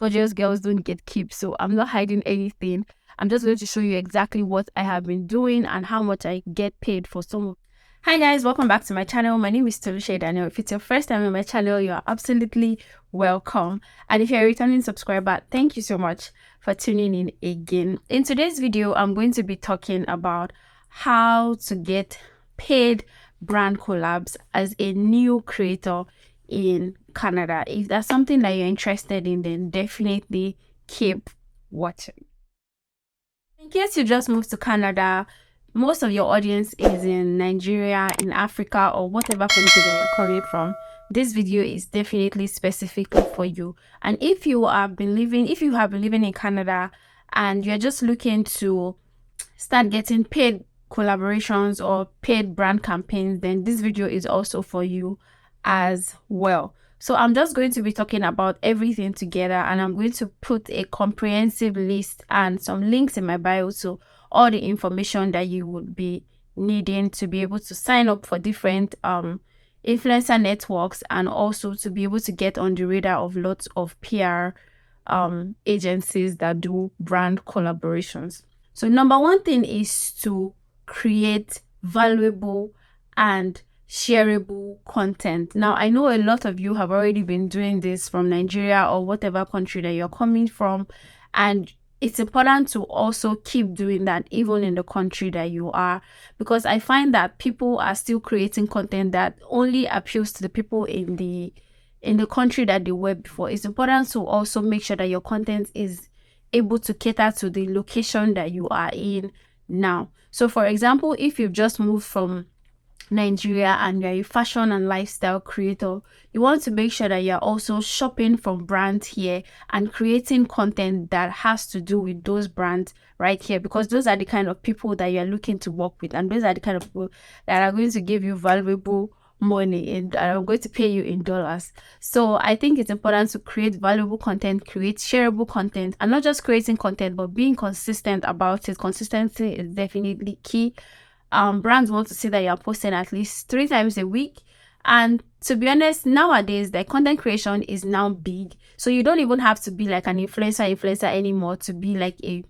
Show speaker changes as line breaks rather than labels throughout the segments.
gorgeous girls don't get keep. So I'm not hiding anything. I'm just going to show you exactly what I have been doing and how much I get paid for some. Hi guys, welcome back to my channel. My name is Seyi-Daniel. If it's your first time on my channel, you are absolutely welcome. And if you're a returning subscriber, thank you so much for tuning in again. In today's video, I'm going to be talking about how to get paid brand collabs as a new creator in Canada. If that's something that you're interested in, then definitely keep watching. In case you just moved to Canada, most of your audience is in Nigeria, in Africa, or whatever country that you're coming from. This video is definitely specifically for you. And if you have been living in Canada and you're just looking to start getting paid collaborations or paid brand campaigns, then this video is also for you as well. So I'm just going to be talking about everything together, and I'm going to put a comprehensive list and some links in my bio to all the information that you would be needing to be able to sign up for different influencer networks, and also to be able to get on the radar of lots of PR agencies that do brand collaborations. So number one thing is to create valuable and shareable content. Now, I know a lot of you have already been doing this from Nigeria or whatever country that you're coming from, and it's important to also keep doing that even in the country that you are, because I find that people are still creating content that only appeals to the people in the country that they were before. It's important to also make sure that your content is able to cater to the location that you are in now. So for example, if you've just moved from Nigeria and you're a fashion and lifestyle creator, you want to make sure that you're also shopping from brands here and creating content that has to do with those brands right here, because those are the kind of people that you're looking to work with, and those are the kind of people that are going to give you valuable money and are going to pay you in dollars. So I think it's important to create valuable content, create shareable content, and not just creating content but being consistent about it. Consistency is definitely key. Brands want to see that you're posting at least 3 times a week. And to be honest, nowadays the content creation is now big, so you don't even have to be like an influencer anymore to be like a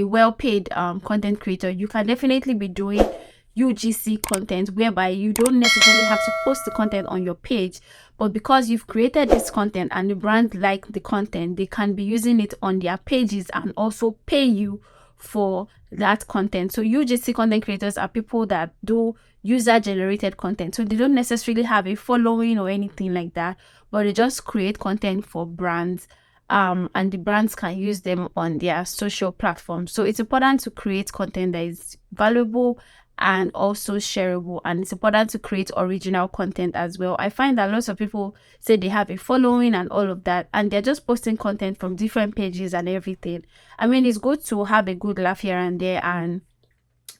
well-paid content creator. You can definitely be doing UGC content, whereby you don't necessarily have to post the content on your page, but because you've created this content and the brand like the content, they can be using it on their pages and also pay you for that content. So UGC content creators are people that do user-generated content, so they don't necessarily have a following or anything like that, but they just create content for brands, and the brands can use them on their social platforms. So it's important to create content that is valuable and also shareable, and it's important to create original content as well. I find that lots of people say they have a following and all of that, and they're just posting content from different pages and everything. I mean, it's good to have a good laugh here and there and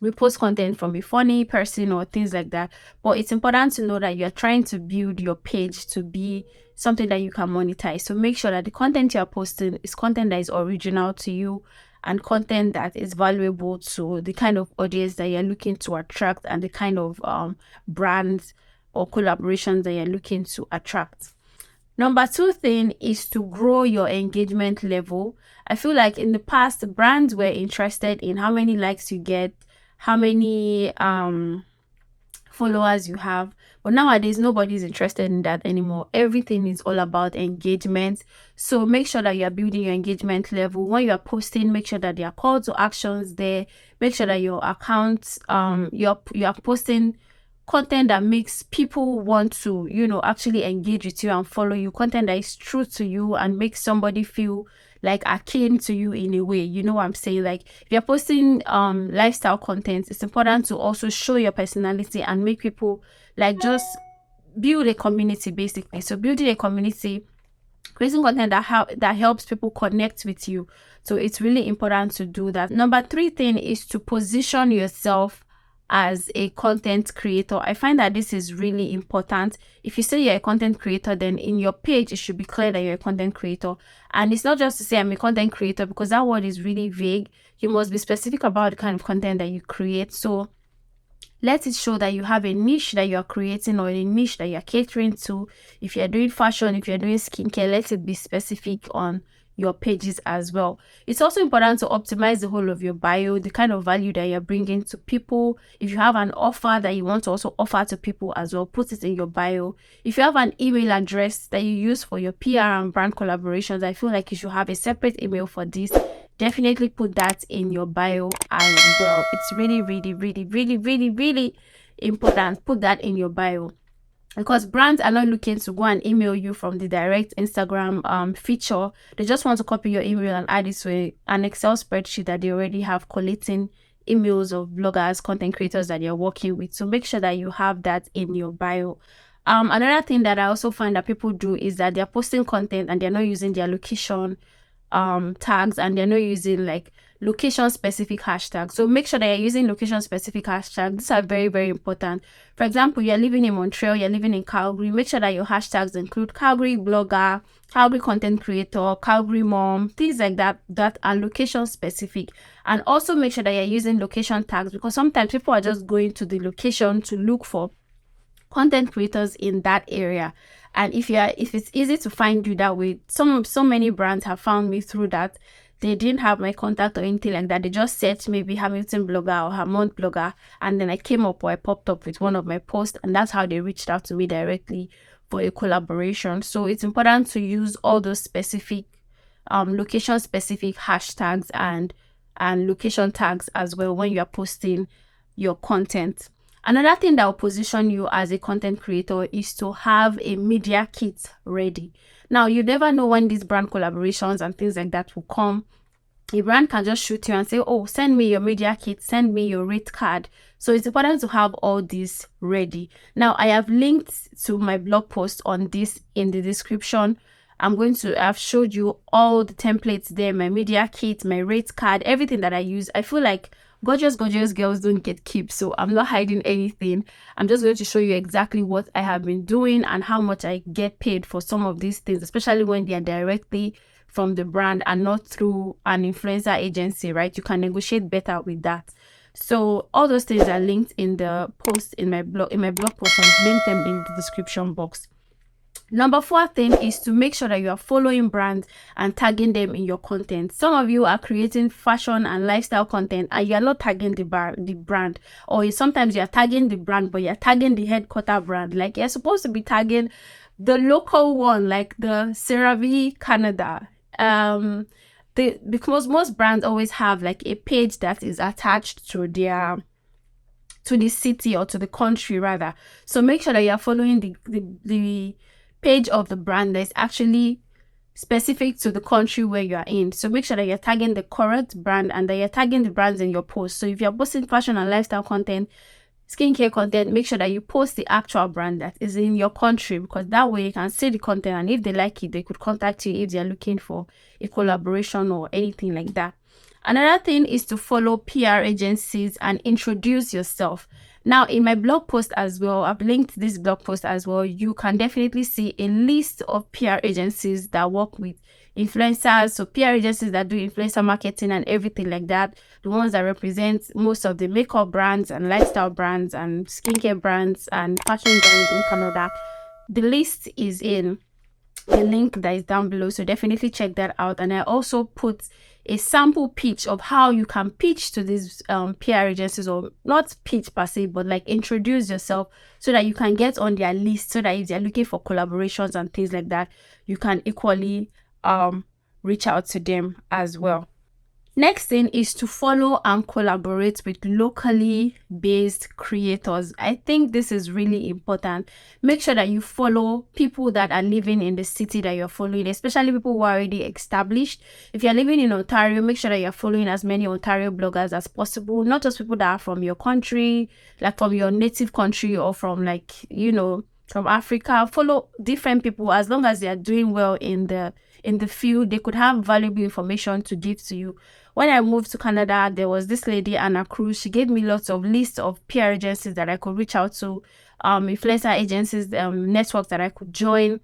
repost content from a funny person or things like that, but it's important to know that you're trying to build your page to be something that you can monetize. So make sure that the content you're posting is content that is original to you and content that is valuable to the kind of audience that you're looking to attract and the kind of brands or collaborations that you're looking to attract. Number 2 thing is to grow your engagement level. I feel like in the past, brands were interested in how many likes you get, how many followers you have, but nowadays nobody's interested in that anymore. Everything is all about engagement. So make sure that you're building your engagement level. When you are posting, make sure that there are call to actions there. Make sure that your accounts you're posting content that makes people want to, actually engage with you and follow you, content that is true to you and makes somebody feel like akin to you in a way. You know what I'm saying? Like if you're posting lifestyle content, it's important to also show your personality and make people like just build a community basically. So building a community, creating content that helps people connect with you. So it's really important to do that. Number 3 thing is to position yourself as a content creator. I find that this is really important. If you say you're a content creator, then in your page it should be clear that you're a content creator. And it's not just to say I'm a content creator, because that word is really vague. You must be specific about the kind of content that you create. So Let it show that you have a niche that you're creating or a niche that you're catering to. If you're doing fashion, if you're doing skincare, let it be specific on your pages as well. It's also important to optimize the whole of your bio, the kind of value that you're bringing to people. If you have an offer that you want to also offer to people as well, put it in your bio. If you have an email address that you use for your PR and brand collaborations, I feel like you should have a separate email for this. Definitely put that in your bio as well. It's really, really, really, really, really, really important. Put that in your bio, because brands are not looking to go and email you from the direct Instagram feature. They just want to copy your email and add it to an Excel spreadsheet that they already have, collating emails of bloggers, content creators that you're working with. So make sure that you have that in your bio. Another thing that I also find that people do is that they're posting content and they're not using their location tags, and they're not using like location specific hashtags. So make sure that you're using location specific hashtags. These are very, very important. For example, you're living in Montreal, you're living in Calgary, make sure that your hashtags include Calgary blogger, Calgary content creator, Calgary mom, things like that are location specific. And also make sure that you're using location tags, because sometimes people are just going to the location to look for content creators in that area. And if it's easy to find you that way, so many brands have found me through that. They didn't have my contact or anything like that. They just searched maybe Hamilton blogger or Hamont blogger, and then I came up or I popped up with one of my posts, and that's how they reached out to me directly for a collaboration. So it's important to use all those specific location specific hashtags and location tags as well when you are posting your content. Another thing that will position you as a content creator is to have a media kit ready. Now, you never know when these brand collaborations and things like that will come. A brand can just shoot you and say, oh, send me your media kit, send me your rate card. So it's important to have all this ready. Now, I have linked to my blog post on this in the description. I've showed you all the templates there, my media kit, my rate card, everything that I use. I feel like gorgeous girls don't get keep, so I'm not hiding anything. I'm just going to show you exactly what I have been doing and how much I get paid for some of these things, especially when they are directly from the brand and not through an influencer agency, right? You can negotiate better with that. So all those things are linked in the post in my blog post, and link them in the description box. Number 4 thing is to make sure that you are following brands and tagging them in your content. Some of you are creating fashion and lifestyle content and you are not tagging the brand, or sometimes you are tagging the brand but you're tagging the headquarter brand. Like, you're supposed to be tagging the local one, like the CeraVe Canada. Because most brands always have like a page that is attached to the city or to the country rather. So make sure that you are following the page of the brand that is actually specific to the country where you are in. So make sure that you're tagging the correct brand and that you're tagging the brands in your post. So if you're posting fashion and lifestyle content, skincare content, make sure that you post the actual brand that is in your country, because that way you can see the content, and if they like it, they could contact you if they're looking for a collaboration or anything like that. Another thing is to follow PR agencies and introduce yourself. Now, in my blog post as well, I've linked this blog post as well. You can definitely see a list of PR agencies that work with influencers. So PR agencies that do influencer marketing and everything like that. The ones that represent most of the makeup brands and lifestyle brands and skincare brands and fashion brands in Canada. The list is in the link that is down below, so definitely check that out. And I also put a sample pitch of how you can pitch to these PR agencies, or not pitch per se, but like introduce yourself so that you can get on their list, so that if they're looking for collaborations and things like that, you can equally reach out to them as well. Next thing is to follow and collaborate with locally based creators. I think this is really important. Make sure that you follow people that are living in the city that you're following, especially people who are already established. If you're living in Ontario, make sure that you're following as many Ontario bloggers as possible, not just people that are from your country, like from your native country, or from like, from Africa. Follow different people. As long as they are doing well in the field, they could have valuable information to give to you. When I moved to Canada, there was this lady, Anna Cruz. She gave me lots of lists of PR agencies that I could reach out to, influencer agencies, networks that I could join.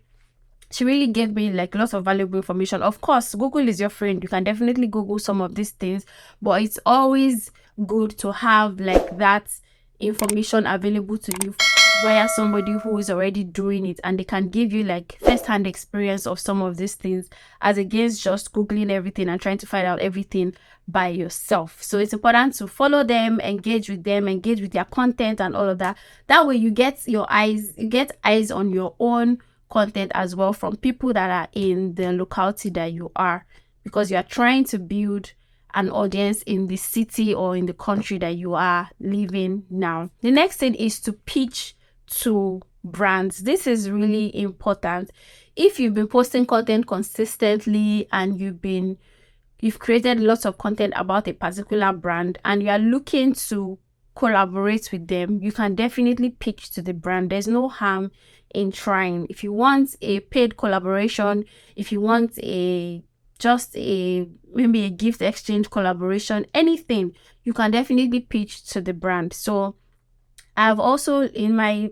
She really gave me like lots of valuable information. Of course, Google is your friend. You can definitely Google some of these things, but it's always good to have like that information available to you via somebody who is already doing it, and they can give you like first-hand experience of some of these things, as against just googling everything and trying to find out everything by yourself. So it's important to follow them, engage with their content and all of that. That way you get eyes on your own content as well from people that are in the locality that you are, because you are trying to build an audience in the city or in the country that you are living now. The next thing is to pitch to brands. This is really important. If you've been posting content consistently and you've created lots of content about a particular brand and you are looking to collaborate with them, you can definitely pitch to the brand. There's no harm in trying. If you want a paid collaboration, if you want maybe a gift exchange collaboration, anything, you can definitely pitch to the brand. So I've also, in my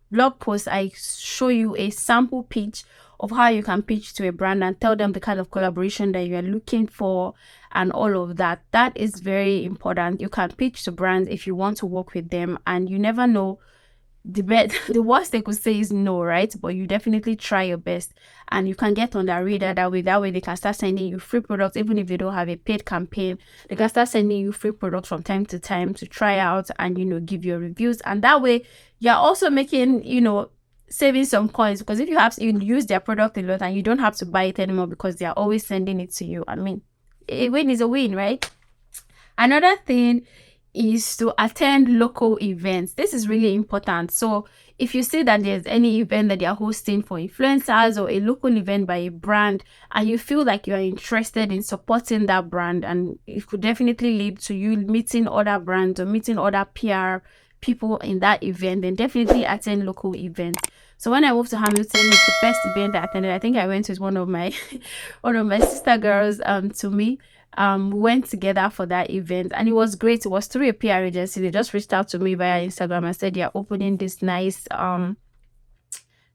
blog post, I show you a sample pitch of how you can pitch to a brand and tell them the kind of collaboration that you are looking for and all of that. That is very important. You can pitch to brands if you want to work with them, and you never know. The worst they could say is no, right? But you definitely try your best, and you can get on their radar that way. That way they can start sending you free products. Even if they don't have a paid campaign, they can start sending you free products from time to time to try out and give your reviews. And that way you're also making, saving some coins, because if you use their product a lot and you don't have to buy it anymore because they are always sending it to you. I mean, a win is a win, right? Another thing is to attend local events. This is really important. So if you see that there's any event that they are hosting for influencers or a local event by a brand, and you feel like you are interested in supporting that brand, and it could definitely lead to you meeting other brands or meeting other PR people in that event, then definitely attend local events. So when I moved to Hamilton, it's the first event I attended. I think I went with one of my sister girls to me. We went together for that event, and it was great. It was through a PR agency. They just reached out to me via Instagram and said they're opening this nice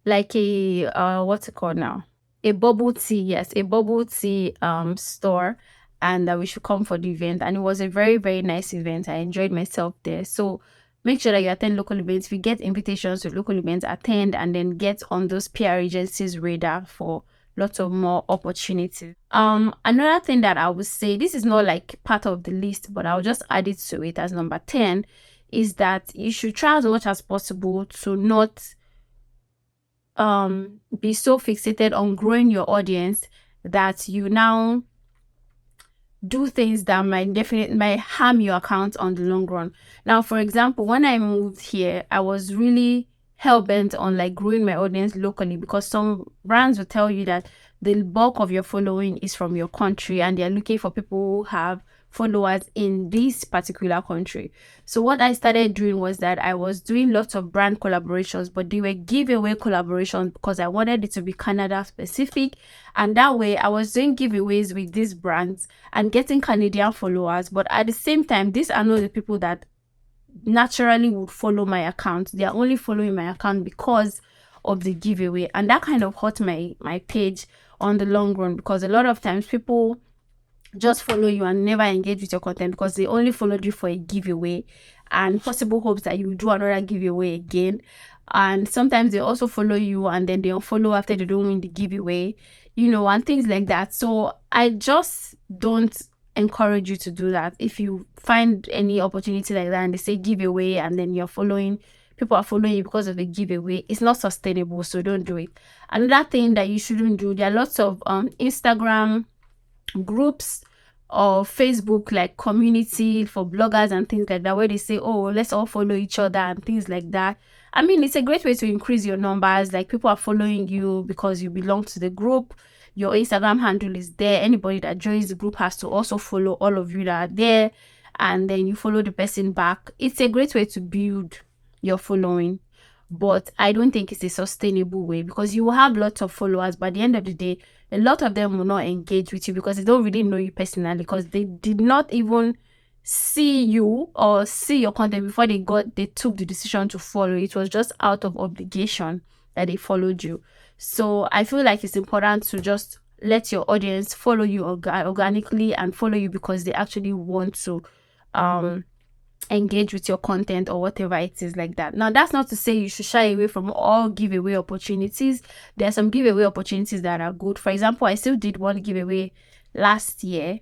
like a what's it called now? A bubble tea, yes, a bubble tea store, and that we should come for the event. And it was a very, very nice event. I enjoyed myself there. So make sure that you attend local events. If you get invitations to local events, attend, and then get on those PR agencies' radar for lots of more opportunities. Another thing that I would say, this is not like part of the list, but I'll just add it to it as number 10, is that you should try as much as possible to not be so fixated on growing your audience that you now do things that might harm your account on the long run. Now, for example, when I moved here, I was really hell-bent on like growing my audience locally, because some brands will tell you that the bulk of your following is from your country and they're looking for people who have followers in this particular country. So what I started doing was that I was doing lots of brand collaborations, but they were giveaway collaborations because I wanted it to be Canada specific. And that way I was doing giveaways with these brands and getting Canadian followers. But at the same time, these are not the people that naturally would follow my account. They are only following my account because of the giveaway, and that kind of hurt my page on the long run, because a lot of times people just follow you and never engage with your content because they only followed you for a giveaway and possible hopes that you will do another giveaway again. And sometimes they also follow you and then they unfollow after they don't win the giveaway, and things like that. So I just don't encourage you to do that. If you find any opportunity like that and they say giveaway and then people are following you because of the giveaway, it's not sustainable, so don't do it. Another thing that you shouldn't do, there are lots of Instagram groups or Facebook like community for bloggers and things like that, where they say, oh, let's all follow each other and things like that. I mean, it's a great way to increase your numbers. Like, people are following you because you belong to the group. Your Instagram handle is there. Anybody that joins the group has to also follow all of you that are there, and then you follow the person back. It's a great way to build your following, but I don't think it's a sustainable way, because you will have lots of followers, but at the end of the day, a lot of them will not engage with you because they don't really know you personally, because they did not even see you or see your content before they took the decision to follow. It was just out of obligation that they followed you. So I feel like it's important to just let your audience follow you organically and follow you because they actually want to engage with your content or whatever it is like that. Now, that's not to say you should shy away from all giveaway opportunities. There are some giveaway opportunities that are good. For example, I still did one giveaway last year,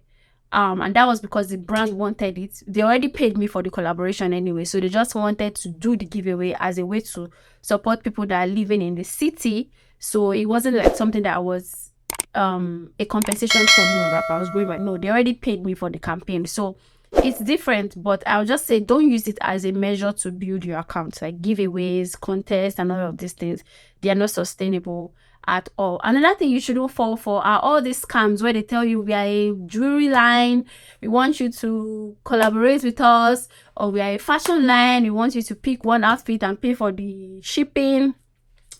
and that was because the brand wanted it. They already paid me for the collaboration anyway, so they just wanted to do the giveaway as a way to support people that are living in the city. So it wasn't like something that was a compensation from me. I was going, but no, they already paid me for the campaign, so it's different. But I'll just say, don't use it as a measure to build your account. Like giveaways, contests, and all of these things, they are not sustainable at all. Another thing you shouldn't fall for are all these scams where they tell you we are a jewelry line, we want you to collaborate with us, or we are a fashion line, we want you to pick one outfit and pay for the shipping.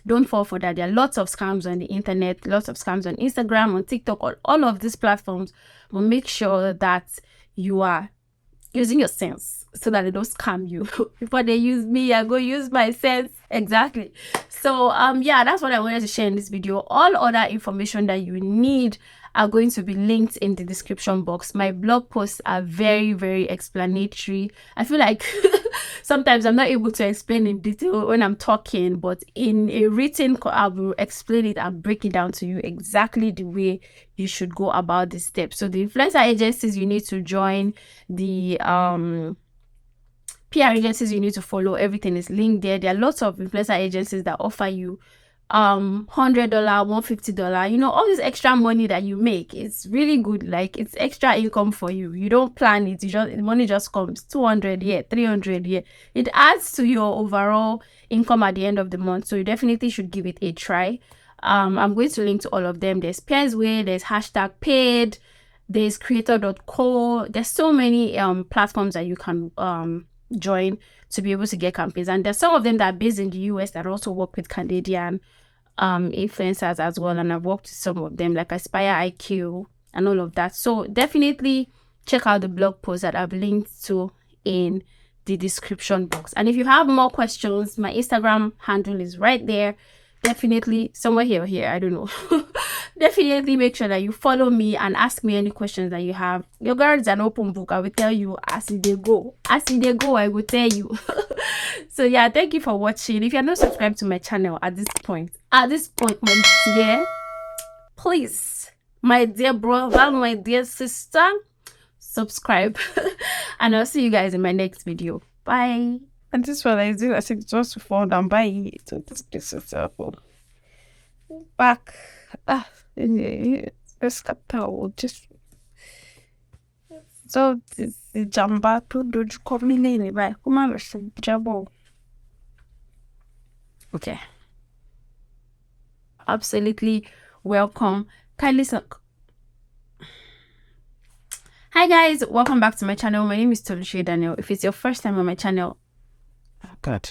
Don't fall for that. There are lots of scams on the internet, lots of scams on Instagram, on TikTok, on all of these platforms. But make sure that you are using your sense so that they don't scam you. Before they use me, I go use my sense. Exactly. So yeah, that's what I wanted to share in this video. All other information that you need are going to be linked in the description box. My blog posts are very, very explanatory. I feel like sometimes I'm not able to explain in detail when I'm talking, but in a written, I will explain it and break it down to you exactly the way you should go about this step. So the influencer agencies you need to join, the PR agencies you need to follow, everything is linked there. There are lots of influencer agencies that offer you $100, $150, you know, all this extra money that you make. It's really good. Like, it's extra income for you. You don't plan it, the money just comes. 200 here, 300 here. It adds to your overall income at the end of the month, so you definitely should give it a try. I'm going to link to all of them. There's Pairsway, there's #paid, there's creator.co. There's so many platforms that you can join to be able to get campaigns, and there's some of them that are based in the US that also work with Canadian influencers as well, and I've worked with some of them like Aspire IQ and all of that. So definitely check out the blog post that I've linked to in the description box. And if you have more questions, my Instagram handle is right there. Definitely somewhere here or here, I don't know. Definitely make sure that you follow me and ask me any questions that you have. Your girl is an open book. I will tell you as they go. As they go, I will tell you. So yeah, thank you for watching. If you're not subscribed to my channel at this point, my dear, please, my dear brother, my dear sister, subscribe. And I'll see you guys in my next video. Bye. And this one I do, I think just to fall down by it. So this is back. Let's cut out just so the jamba to do coming in by come on, jabo. Okay. Absolutely welcome. Kindly suck. Hi guys, welcome back to my channel. My name is Seyi-Daniel. If it's your first time on my channel,
God.